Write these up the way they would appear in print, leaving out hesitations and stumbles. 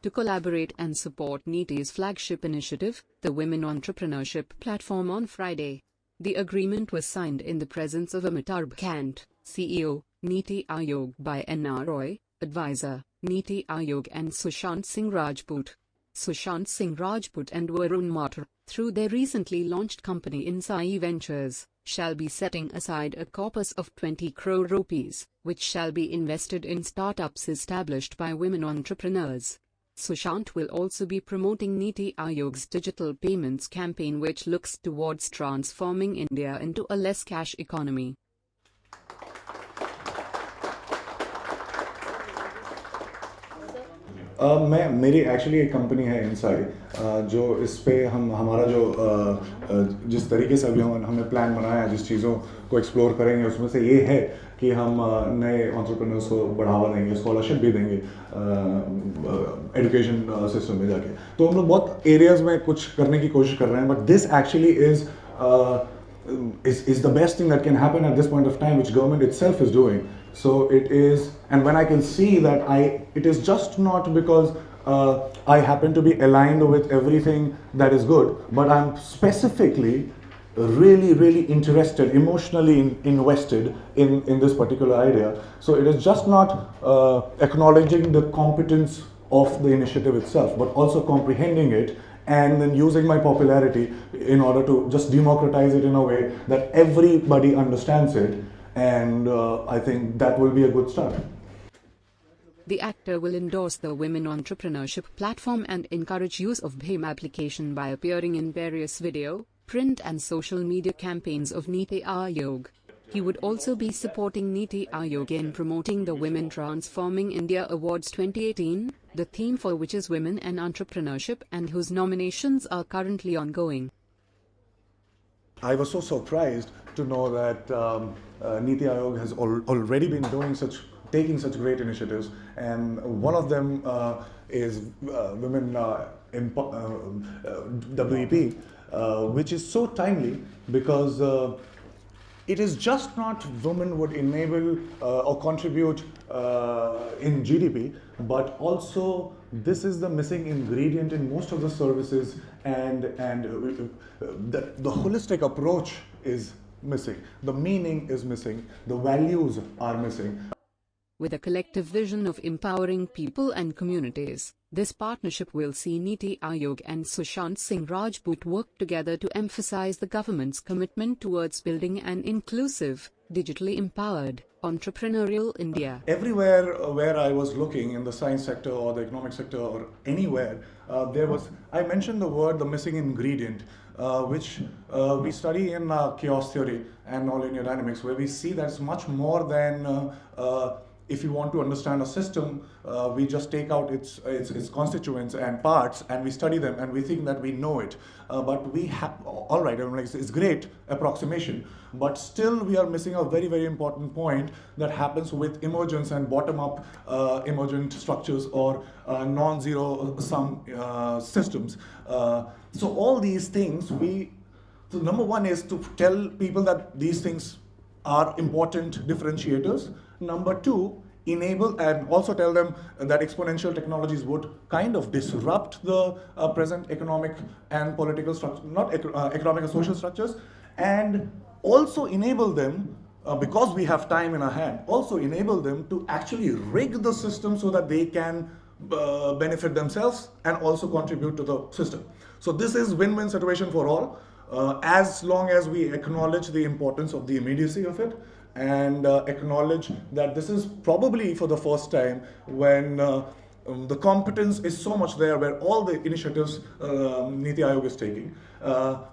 to collaborate and support NITI's flagship initiative, the Women Entrepreneurship Platform, on Friday. The agreement was signed in the presence of Amitabh Kant, CEO, NITI Aayog, by N.R. Roy, advisor, NITI Aayog, and Sushant Singh Rajput. Sushant Singh Rajput and Varun Mathur, through their recently launched company Insai Ventures, shall be setting aside a corpus of 20 crore rupees, which shall be invested in startups established by women entrepreneurs. Sushant will also be promoting NITI Aayog's digital payments campaign, which looks towards transforming India into a less cash economy. मेरी actually एक company है inside जो इस पे हमारा जो जिस तरीके से अभी हमने प्लान बनाया है, जिस चीज़ों को एक्सप्लोर करेंगे, उसमें से ये है कि हम नए एंटरप्रेन्योर्स को बढ़ावा देंगे, स्कॉलरशिप भी देंगे एजुकेशन सिस्टम में जाके। तो हम लोग बहुत एरियाज़ में कुछ करने की कोशिश कर रहे हैं, but this actually is the best thing that can happen at this point of time, which government itself is doing. So it is, and when I can see that it is just not because I happen to be aligned with everything that is good, but I'm specifically really interested, emotionally invested in this particular idea. So it is just not acknowledging the competence of the initiative itself, but also comprehending it and then using my popularity in order to just democratize it in a way that everybody understands it, and I think that will be a good start. The actor will endorse the Women Entrepreneurship Platform and encourage use of BHIM application by appearing in various video, print and social media campaigns of NITI Aayog. He would also be supporting NITI Aayog in promoting the Women Transforming India Awards 2018, the theme for which is Women and Entrepreneurship, and whose nominations are currently ongoing. I was so surprised to know that NITI Aayog has already been taking such great initiatives, and one of them is Women WEP, which is so timely because it is just not women would enable or contribute in GDP, but also this is the missing ingredient in most of the services, and the holistic approach is missing, the meaning is missing, the values are missing. With a collective vision of empowering people and communities, this partnership will see NITI Aayog and Sushant Singh Rajput work together to emphasize the government's commitment towards building an inclusive, digitally empowered, entrepreneurial India. Everywhere where I was looking in the science sector or the economic sector or anywhere, I mentioned the word, the missing ingredient, which we study in chaos theory and nonlinear dynamics, where we see that it's much more than if you want to understand a system, we just take out its constituents and parts and we study them and we think that we know it. But we have, all right, it's great approximation, but still we are missing a very important point that happens with emergence and bottom-up emergent structures or non-zero sum systems. So all these things, so number one is to tell people that these things are important differentiators. Number two, enable and also tell them that exponential technologies would kind of disrupt the present economic and political structure, not economic and social structures, and also enable them, because we have time in our hand, also enable them to actually rig the system so that they can benefit themselves and also contribute to the system. So this is win-win situation for all, as long as we acknowledge the importance of the immediacy of it, and acknowledge that this is probably for the first time when the competence is so much there, where all the initiatives NITI Aayog is taking.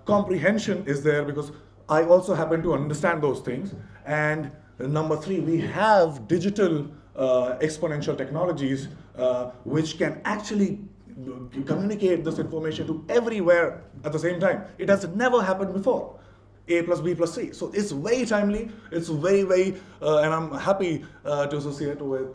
Comprehension is there because I also happen to understand those things. And number three, we have digital exponential technologies which can actually communicate this information to everywhere at the same time. It has never happened before. A plus B plus C. So it's very timely, it's very, and I'm happy to associate with